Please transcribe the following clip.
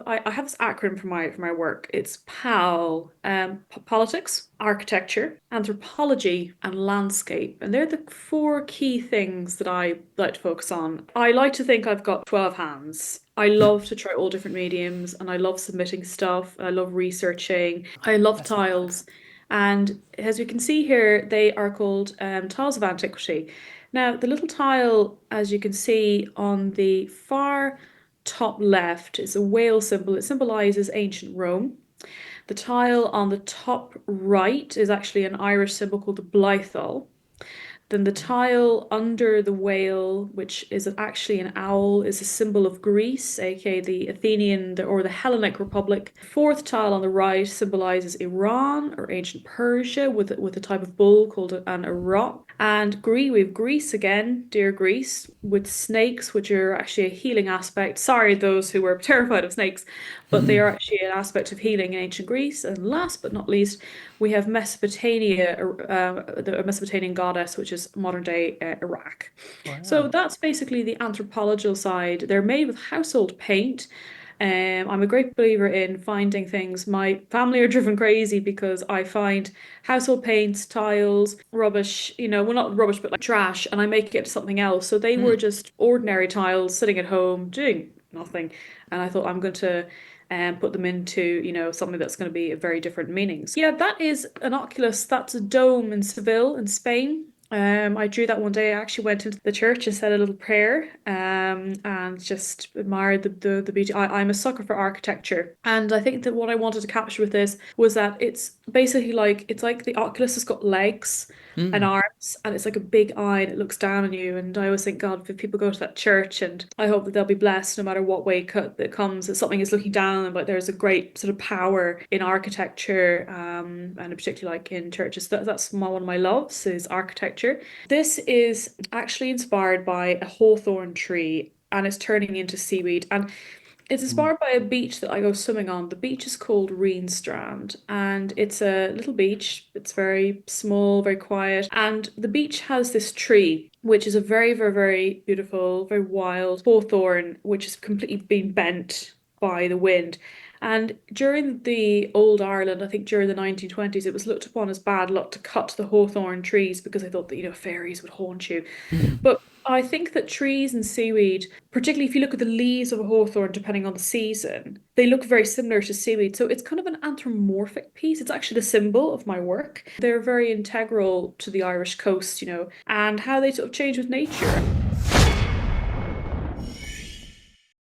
I have this acronym for my work. It's PAL, politics, architecture, anthropology, and landscape. And they're the four key things that I like to focus on. I like to think I've got 12 hands. I love to try all different mediums and I love submitting stuff. I love researching. I love Fascinating. tiles. And as you can see here, they are called tiles of antiquity. Now, the little tile, as you can see on the far top left is a whale symbol. It symbolizes ancient Rome. The tile on the top right is actually an Irish symbol called the Blythol. Then the tile under the whale, which is actually an owl, is a symbol of Greece, aka the Athenian or the Hellenic Republic. The fourth tile on the right symbolizes Iran or ancient Persia with a type of bull called an Arok. And we have Greece again, dear Greece, with snakes, which are actually a healing aspect. Sorry, those who were terrified of snakes, but they are actually an aspect of healing in ancient Greece. And last but not least, we have Mesopotamia, the Mesopotamian goddess, which is modern day Iraq. So Wow. that's basically the anthropological side. They're made with household paint. I'm a great believer in finding things. My family are driven crazy because I find household paints, tiles, rubbish, well, not rubbish, but like trash, and I make it into something else. So they were Hmm. just ordinary tiles sitting at home doing nothing. And I thought I'm going to put them into, something that's going to be a very different meanings. Yeah, that is an oculus. That's a dome in Seville in Spain. I drew that one day. I actually went into the church and said a little prayer, and just admired the beauty. I'm a sucker for architecture, and I think that what I wanted to capture with this was that it's basically like it's like the Oculus has got legs and Hmm. arms, and it's like a big eye and it looks down on you. And I always think, God, if people go to that church, and I hope that they'll be blessed no matter what way that comes, that something is looking down on them. But there's a great sort of power in architecture, and particularly like in churches. That's one of my loves is architecture. This is actually inspired by a hawthorn tree. And it's turning into seaweed. And it's Hmm. inspired by a beach that I go swimming on. The beach is called Strand, and it's a little beach. It's very small, very quiet, and the beach has this tree, which is a very, very, very beautiful, very wild hawthorn, which has completely been bent by the wind. And during the old Ireland, I think during the 1920s, it was looked upon as bad luck to cut the hawthorn trees because they thought that, fairies would haunt you. But I think that trees and seaweed, particularly if you look at the leaves of a hawthorn, depending on the season, they look very similar to seaweed. So it's kind of an anthropomorphic piece. It's actually the symbol of my work. They're very integral to the Irish coast, and how they sort of change with nature.